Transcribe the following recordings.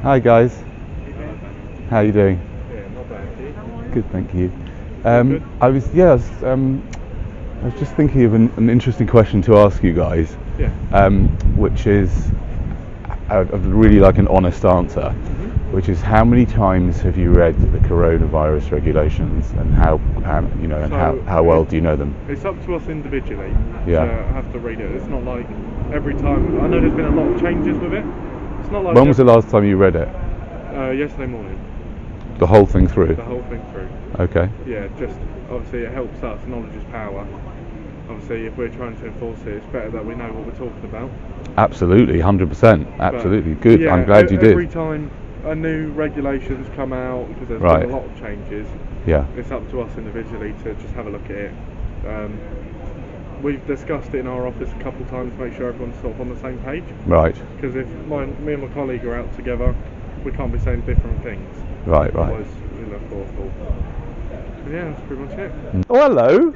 Hi guys, how you doing? Yeah, not bad. Good, thank you. Good. I was just thinking of an interesting question to ask you guys, Yeah. which is, I'd really like an honest answer, which is how many times have you read the coronavirus regulations and how well do you know them? It's up to us individually Yeah. to have to read it. It's not like every time. I know there's been a lot of changes with it. It's not like When was the last time you read it? yesterday morning. The whole thing through? The whole thing through. Okay. Yeah, just obviously it helps us. Knowledge is power. Obviously, if we're trying to enforce it, it's better that we know what we're talking about. Absolutely, 100%. Absolutely. Good. Yeah, I'm glad you did. Every time a new regulations come out, because there's Right. been a lot of changes, Yeah. it's up to us individually to just have a look at it. We've discussed it in our office a couple of times to make sure everyone's sort of on the same page. Right. Because if me and my colleague are out together, we can't be saying different things. Right. Otherwise, we look awful. Yeah, that's pretty much it. Oh, hello.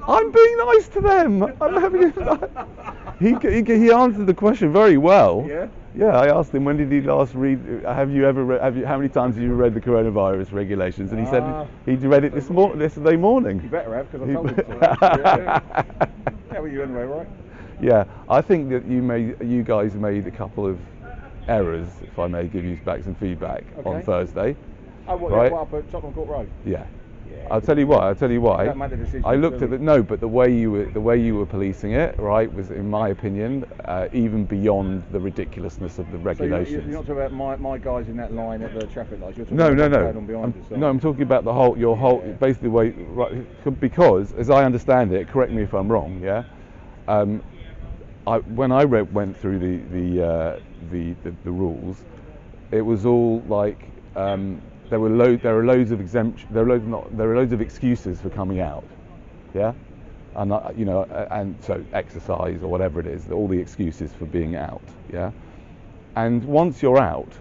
I'm being nice to them. I'm having he answered the question very well. Yeah? Yeah, I asked him when did he last read. How many times have you read the coronavirus regulations? And he said he'd read it yesterday morning. You better have, because I told him to. Yeah, well, you anyway, right? Yeah, I think that you guys made a couple of errors, if I may give you back some feedback on Thursday. Oh, what, right? What up at Tottenham Court Road? Yeah. Yeah. I'll tell you why. That made the decision, I looked at but the way you were policing it, right, was, in my opinion, even beyond the ridiculousness of the regulations. So you're not talking about my guys in that line at the traffic lights. You're talking about what's going on behind us. No, I'm talking about basically the way, right, because as I understand it, correct me if I'm wrong, yeah. When I went through the rules, it was all like. There are loads of exemptions. There are loads of excuses for coming out, yeah, and and so exercise or whatever it is. All the excuses for being out, yeah. And once you're out,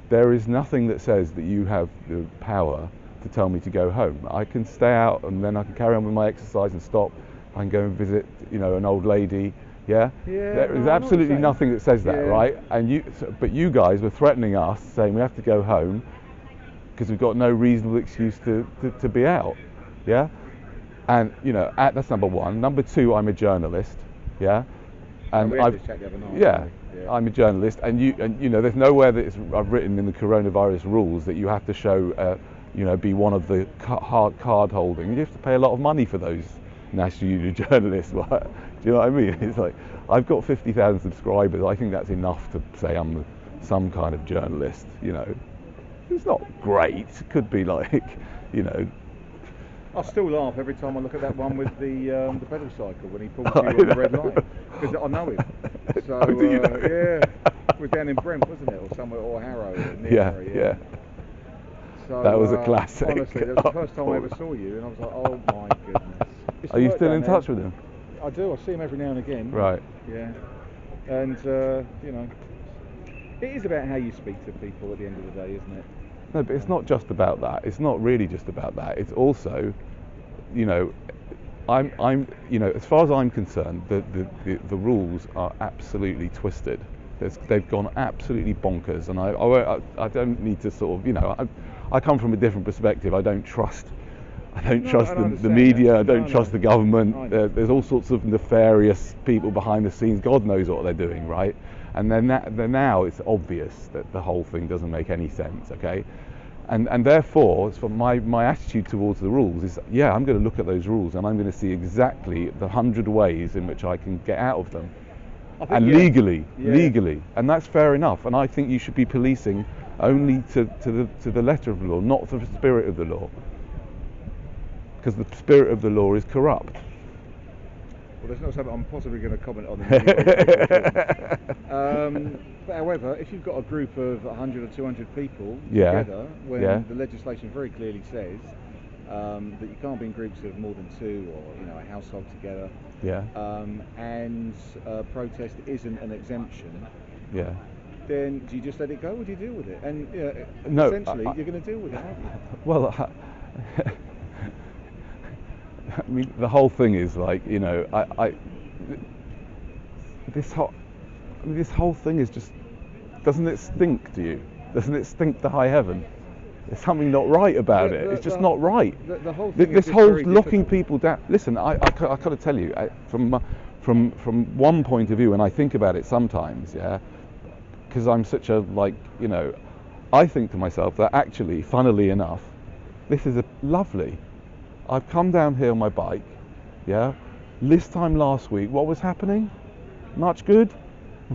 there is nothing that says that you have the power to tell me to go home. I can stay out and then I can carry on with my exercise and stop. I can go and visit, an old lady. Yeah, there is absolutely nothing that says that, right? And but you guys were threatening us, saying we have to go home because we've got no reasonable excuse to be out, yeah. And that's number one. Number two, I'm a journalist, yeah. And I'm a journalist, and there's nowhere that I've written in the coronavirus rules that you have to show, be one of the card holding. You have to pay a lot of money for those National Union journalists. Do you know what I mean? It's like I've got 50,000 subscribers. I think that's enough to say I'm some kind of journalist. It's not great. It could be like, I still laugh every time I look at that one with the pedal cycle when he pulls you on the red line, because I know him. So yeah, it was down in Brent, wasn't it, or somewhere, or Harrow, yeah. So, that was a classic. Honestly, that was the first time I ever saw you, and I was like, oh my goodness. Are you still in touch with him? I do. I see him every now and again. Right. Yeah. And it is about how you speak to people at the end of the day, isn't it? No, but it's not just about that. It's not really just about that. It's also, I'm as far as I'm concerned, the rules are absolutely twisted. They've gone absolutely bonkers, and I don't need to sort of, I come from a different perspective. I don't trust the media. I don't trust the government. There's all sorts of nefarious people behind the scenes. God knows what they're doing, right? And then now it's obvious that the whole thing doesn't make any sense, okay? And therefore, my attitude towards the rules is, I'm going to look at those rules and I'm going to see exactly the 100 ways in which I can get out of them, and legally, and that's fair enough. And I think you should be policing only to the letter of the law, not to the spirit of the law, because the spirit of the law is corrupt. Well, there's not something I'm possibly going to comment on. But however, if you've got a group of 100 or 200 people together, when the legislation very clearly says that you can't be in groups of more than two, or a household together, and protest isn't an exemption, then do you just let it go, or do you deal with it? And essentially, you're going to deal with it, aren't you? Well. I mean, the whole thing is like, this whole thing is just Doesn't it stink to you? Doesn't it stink to high heaven? There's something not right about it. It's just not right. The whole thing This is whole very locking difficult. people down. Listen, I got to tell you, from one point of view, and I think about it sometimes, yeah, because I'm such a I think to myself that actually, funnily enough, this is lovely. I've come down here on my bike, yeah. This time last week, what was happening? Much good.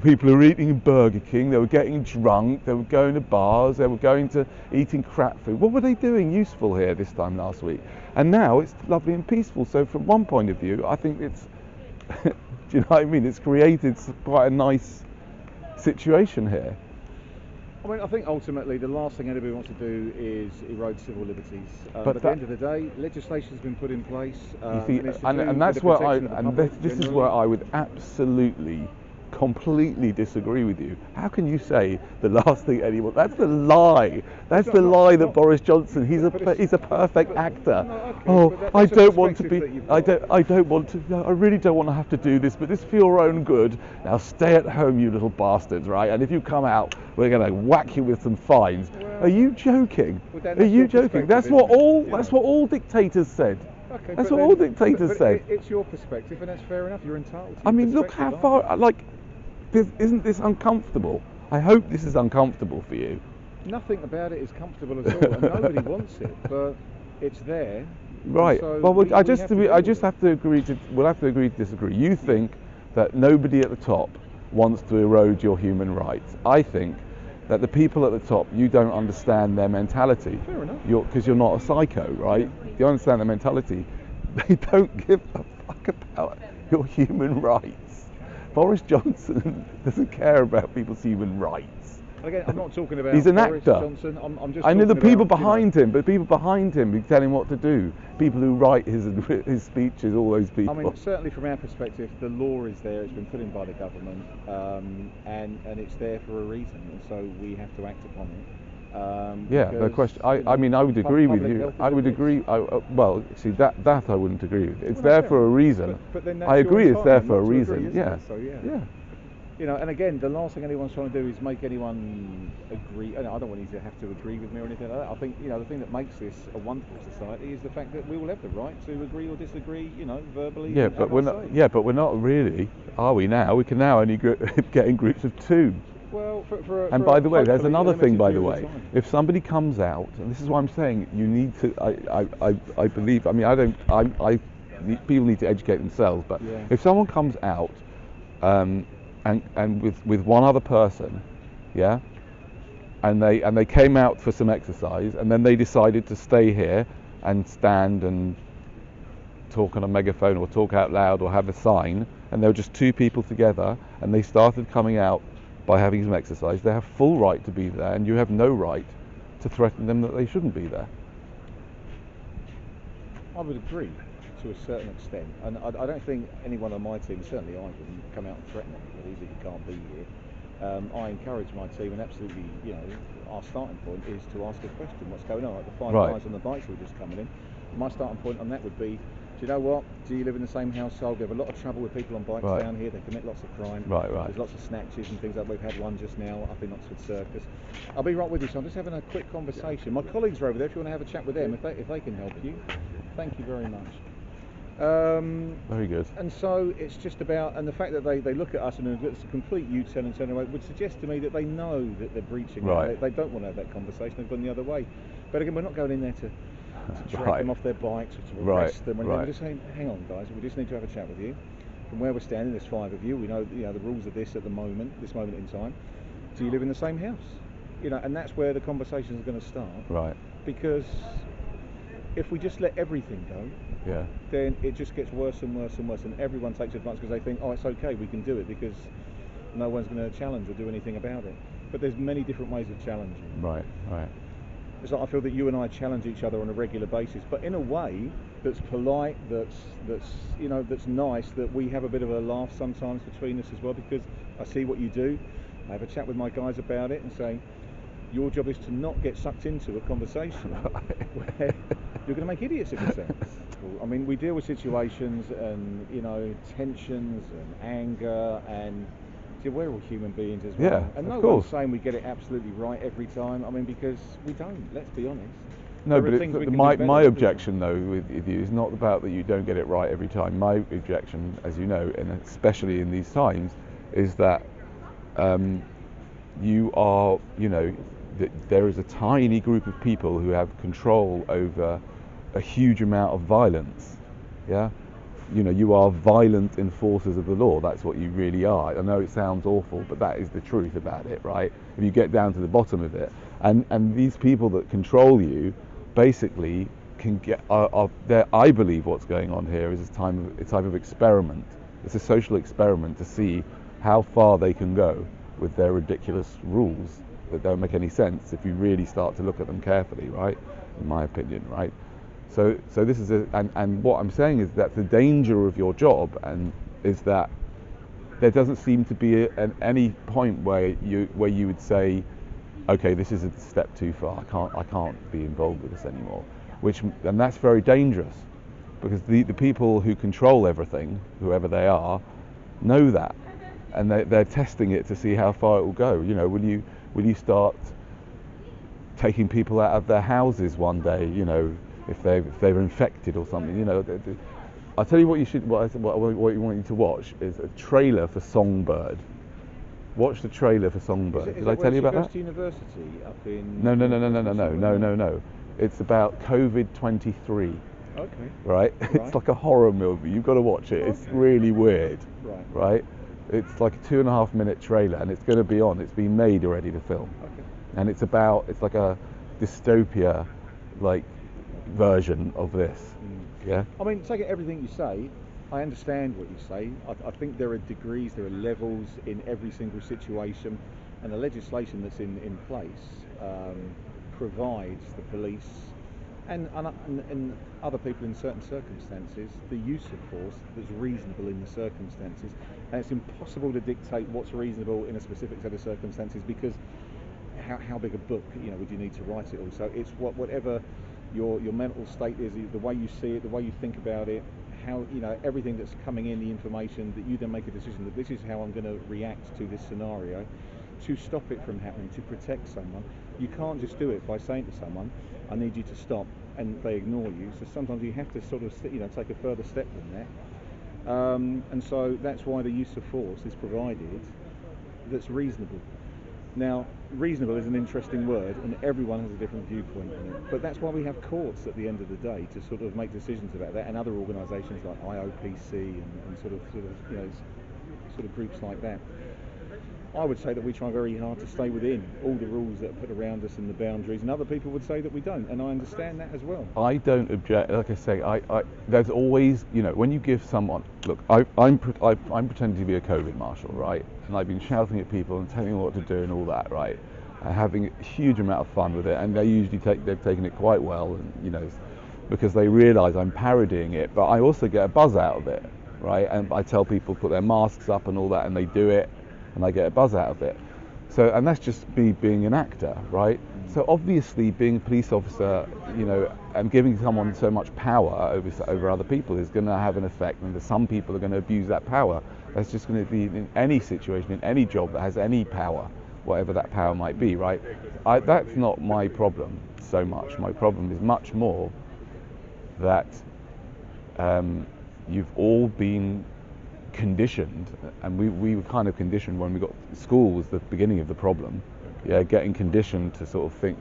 People were eating Burger King, they were getting drunk, they were going to bars, they were going to eating crap food. What were they doing useful here this time last week? And now it's lovely and peaceful. So from one point of view, I think it's, do you know what I mean? It's created quite a nice situation here. I mean, I think ultimately the last thing anybody wants to do is erode civil liberties. But at the end of the day, legislation's been put in place. And that's where this is where I would absolutely, completely disagree with you. How can you say the last thing anyone? That's the lie. That's the lie that Boris Johnson. He's a perfect actor. I don't want to be. I don't want to. I really don't want to have to do this. But this for your own good. Now stay at home, you little bastards, right? And if you come out, we're going to whack you with some fines. Are you joking? Are you joking? That's what all dictators said. Okay, that's what all dictators said. It's your perspective, and that's fair enough. You're entitled to I mean, look how far. Isn't this uncomfortable? I hope this is uncomfortable for you. Nothing about it is comfortable at all, and nobody wants it, but it's there. Right. So well, we'll have to agree to. We'll have to agree to disagree. You think that nobody at the top wants to erode your human rights. I think that the people at the top, you don't understand their mentality. Fair enough. Because you're not a psycho, right? You understand their mentality. They don't give a fuck about your human rights. Boris Johnson doesn't care about people's human rights. Again, I'm not talking about He's an Boris actor. Johnson. I'm just I know the people about, behind him, but people behind him who tell him what to do. People who write his speeches, all those people. I mean, certainly from our perspective, the law is there. It's been put in by the government, and it's there for a reason, and so we have to act upon it. No question. I mean, I would agree with you. I would agree. Well, see, that I wouldn't agree with. It's there for a reason. But then that's I agree. It's there for a agree, reason. Yeah. So yeah. You know, and again, the last thing anyone's trying to do is make anyone agree. I don't want you to have to agree with me or anything like that. I think, the thing that makes this a wonderful society is the fact that we all have the right to agree or disagree, verbally. Yeah, but we're not. Yeah, but we're not really, are we now? We can now only get in groups of 2. Well, and by the way, there's another thing. By the way, if somebody comes out, and this is why I'm saying you need to. I believe. I mean, I don't. People need to educate themselves. But if someone comes out, and with one other person, yeah, and they came out for some exercise, and then they decided to stay here and stand and talk on a megaphone or talk out loud or have a sign, and there were just 2 people together, and they started coming out by having some exercise, they have full right to be there, and you have no right to threaten them that they shouldn't be there. I would agree to a certain extent, and I don't think anyone on my team, certainly I wouldn't come out and threaten anybody that you can't be here. I encourage my team, and absolutely, our starting point is to ask a question: what's going on? Like the 5 guys on the bikes who are just coming in. My starting point on that would be, do you know what? Do you live in the same household? We have a lot of trouble with people on bikes down here. They commit lots of crime. Right. There's lots of snatches and things like that. We've had one just now up in Oxford Circus. I'll be right with you, so I'm just having a quick conversation. My colleagues are over there. If you want to have a chat with them, if they can help you, thank you very much. Very good. And so it's just about, and the fact that they look at us and it's a complete U-turn and turn away would suggest to me that they know that they're breaching. Right. They don't want to have that conversation. They've gone the other way. But again, we're not going in there to drag them off their bikes or to arrest them. We're just saying, hang on, guys, we just need to have a chat with you. From where we're standing, there's 5 of you. We know, the rules of this at the moment, this moment in time. Do you live in the same house? And that's where the conversation is going to start. Right. Because if we just let everything go, then it just gets worse and worse and worse, and everyone takes advantage because they think, it's okay, we can do it because no one's going to challenge or do anything about it. But there's many different ways of challenging. Right. It's like I feel that you and I challenge each other on a regular basis, but in a way that's polite, that's nice, that we have a bit of a laugh sometimes between us as well, because I see what you do. I have a chat with my guys about it and say, your job is to not get sucked into a conversation where you're going to make idiots of yourselves. I mean, we deal with situations and, tensions and anger, and we're all human beings as well. Yeah, and of no course. one's saying we get it absolutely right every time. I mean, because we don't. Let's be honest. No, There are but things we can my do better, my isn't objection though with you is not about that you don't get it right every time. My objection, as you know, and especially in these times, is that you are, that there is a tiny group of people who have control over a huge amount of violence. Yeah, you are violent enforcers of the law. That's what you really are. I know it sounds awful, but that is the truth about it, right? If you get down to the bottom of it, and these people that control you, basically can get. I believe what's going on here is a type of experiment. It's a social experiment to see how far they can go with their ridiculous rules that don't make any sense if you really start to look at them carefully, right? In my opinion, right? So this is and what I'm saying is that the danger of your job is that there doesn't seem to be any point where you would say, okay, this is a step too far. I can't be involved with this anymore. And that's very dangerous, because the people who control everything, whoever they are, know that, and they're testing it to see how far it will go. Will you start taking people out of their houses one day? If they're infected or something. I'll tell you what you want you to watch is a trailer for Songbird. Watch the trailer for Songbird. Did I tell you about that? To university up in No. It's about COVID-23. Okay. Right? It's like a horror movie. You've got to watch it. It's really weird. Right? It's like a 2.5 minute trailer, and it's going to be on. It's been made already to film. Okay. And it's like a dystopia, like, version of this. Yeah. I mean, taking everything you say, I understand what you say. I think there are degrees, there are levels in every single situation, and the legislation that's in place provides the police and other people in certain circumstances the use of force that's reasonable in the circumstances. And it's impossible to dictate what's reasonable in a specific set of circumstances, because how big a book would you need to write it all? So it's whatever your mental state is, the way you see it, the way you think about it, how everything that's coming in, the information that you then make a decision that this is how I'm going to react to this scenario to stop it from happening, to protect someone. You can't just do it by saying to someone, I need you to stop, and they ignore you. So sometimes you have to sort of take a further step than that, and so that's why the use of force is provided that's reasonable. Now, reasonable is an interesting word, and everyone has a different viewpoint on it. But that's why we have courts at the end of the day to sort of make decisions about that, and other organisations like IOPC and sort of groups like that. I would say that we try very hard to stay within all the rules that are put around us and the boundaries, and other people would say that we don't, and I understand that as well. I don't object. Like I say, there's always, when you give someone, look, I'm pretending to be a COVID marshal, right? And I've been shouting at people and telling them what to do and all that, right? And having a huge amount of fun with it, and they've taken it quite well, and because they realise I'm parodying it, but I also get a buzz out of it, right? And I tell people put their masks up and all that, and they do it, and I get a buzz out of it. So, and that's just me being an actor, right? So obviously being a police officer, and giving someone so much power over other people is going to have an effect, and some people are going to abuse that power. That's just going to be in any situation, in any job that has any power, whatever that power might be, right? That's not my problem so much. My problem is much more that you've all been conditioned, and we were kind of conditioned when we got school was the beginning of the problem. Yeah, getting conditioned to sort of think,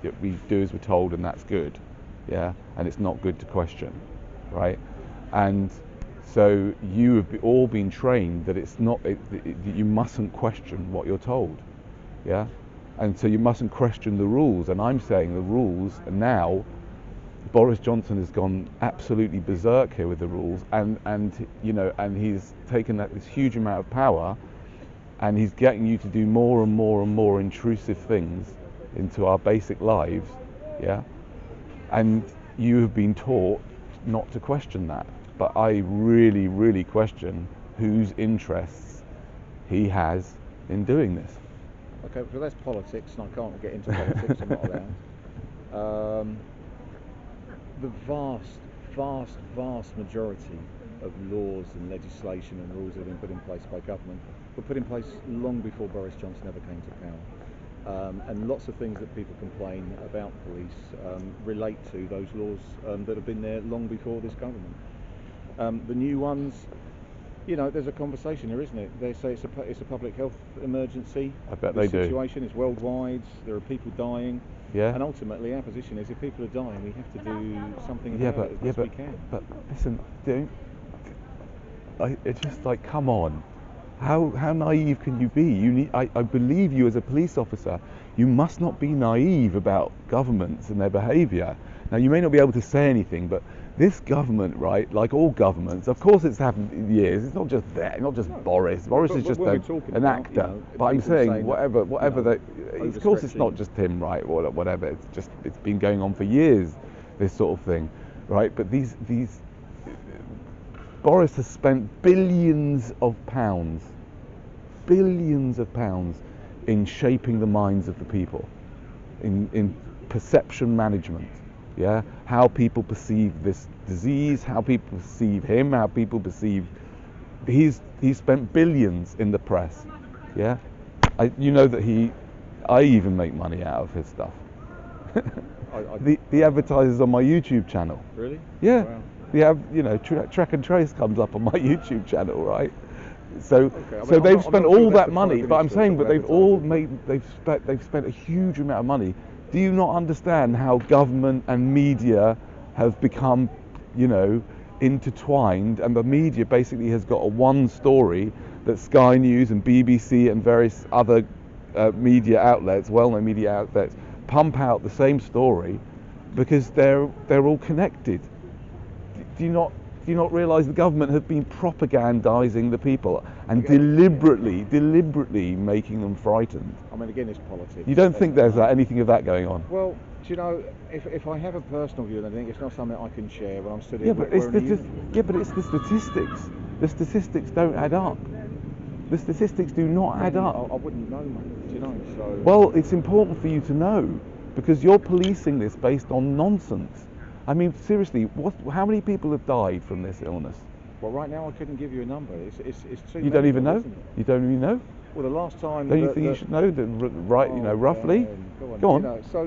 that we do as we're told, and that's good. Yeah, and it's not good to question, right? And so you have all been trained that it's not that you mustn't question what you're told. Yeah, and so you mustn't question the rules. And I'm saying the rules are now. Boris Johnson has gone absolutely berserk here with the rules, and he's taken this huge amount of power, and he's getting you to do more and more and more intrusive things into our basic lives, yeah. And you have been taught not to question that, but I really, really question whose interests he has in doing this. Okay, so that's politics, and I can't get into politics. I'm not allowed. The vast majority of laws and legislation and rules that have been put in place by government were put in place long before Boris Johnson ever came to power. And lots of things that people complain about police relate to those laws that have been there long before this government. The new ones, there's a conversation here, isn't it? They say it's a public health emergency. I bet they do. The situation is worldwide. There are people dying. Yeah. And ultimately, our position is, if people are dying, we have to do something about it as best we can. But listen, it's just like, come on. How naive can you be? I believe you as a police officer. You must not be naive about governments and their behaviour. Now, you may not be able to say anything, but this government, right, like all governments, of course it's happened in years. It's not just not just Boris. Boris is just an actor. But I'm saying whatever of course it's not just him, right, or whatever. It's been going on for years, this sort of thing, right? But these Boris has spent billions of pounds in shaping the minds of the people, in perception management. Yeah, how people perceive this disease, how people perceive him, how people perceive. He's spent billions in the press. Yeah, that I even make money out of his stuff. The advertisers on my YouTube channel. Really? Yeah. Wow. We have, track and trace comes up on my YouTube channel, right? So, okay. They've spent all that money, but I'm saying, but they've spent a huge amount of money. Do you not understand how government and media have become, intertwined, and the media basically has got one story that Sky News and BBC and various other media outlets, well-known media outlets, pump out the same story because they're all connected. Do you not realise the government have been propagandising the people and deliberately making them frightened? I mean, again, it's politics. You don't think there's anything of that going on? Well, do you know, if I have a personal view, then I think it's not something I can share when I'm stood here. Yeah, but it's the statistics. The statistics don't add up. The statistics do not add up. I wouldn't know, mate. Do you know? So. Well, it's important for you to know because you're policing this based on nonsense. I mean, seriously, how many people have died from this illness? Well, right now I couldn't give you a number. It's too. You don't even know? You don't even know? Well, the last time. Don't you think you should know roughly? Go on.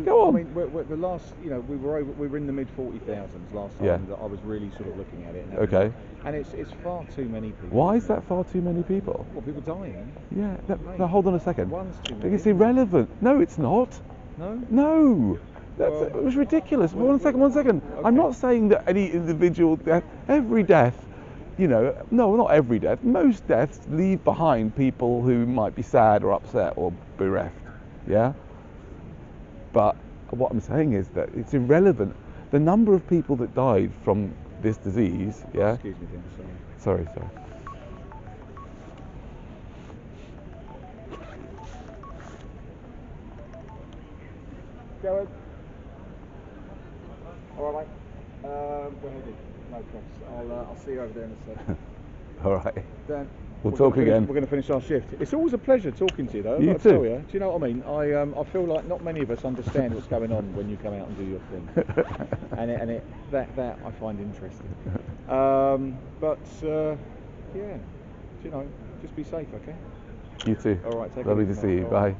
Go on. I mean, the last, we were in the mid 40,000s last time that I was really sort of looking at it. Okay. And it's far too many people. Why is that far too many people? Well, people dying. Yeah. No, hold on a second. One's too many. It's irrelevant. No, it's not. No. No. It was ridiculous. One second. Okay. I'm not saying that any individual death, every death, no, not every death. Most deaths leave behind people who might be sad or upset or bereft. Yeah. But what I'm saying is that it's irrelevant. The number of people that died from this disease. Yeah. Excuse me, Tim. Sorry. Go ahead. All right, mate. Go ahead. No problems. I'll see you over there in a second. All right. Dan, we'll talk again. We're going to finish our shift. It's always a pleasure talking to you, though. You too. Tell you. Do you know what I mean? I feel like not many of us understand what's going on when you come out and do your thing, and that I find interesting. Yeah, just be safe, okay? You too. All right. Take Lovely care. to see you. Bye.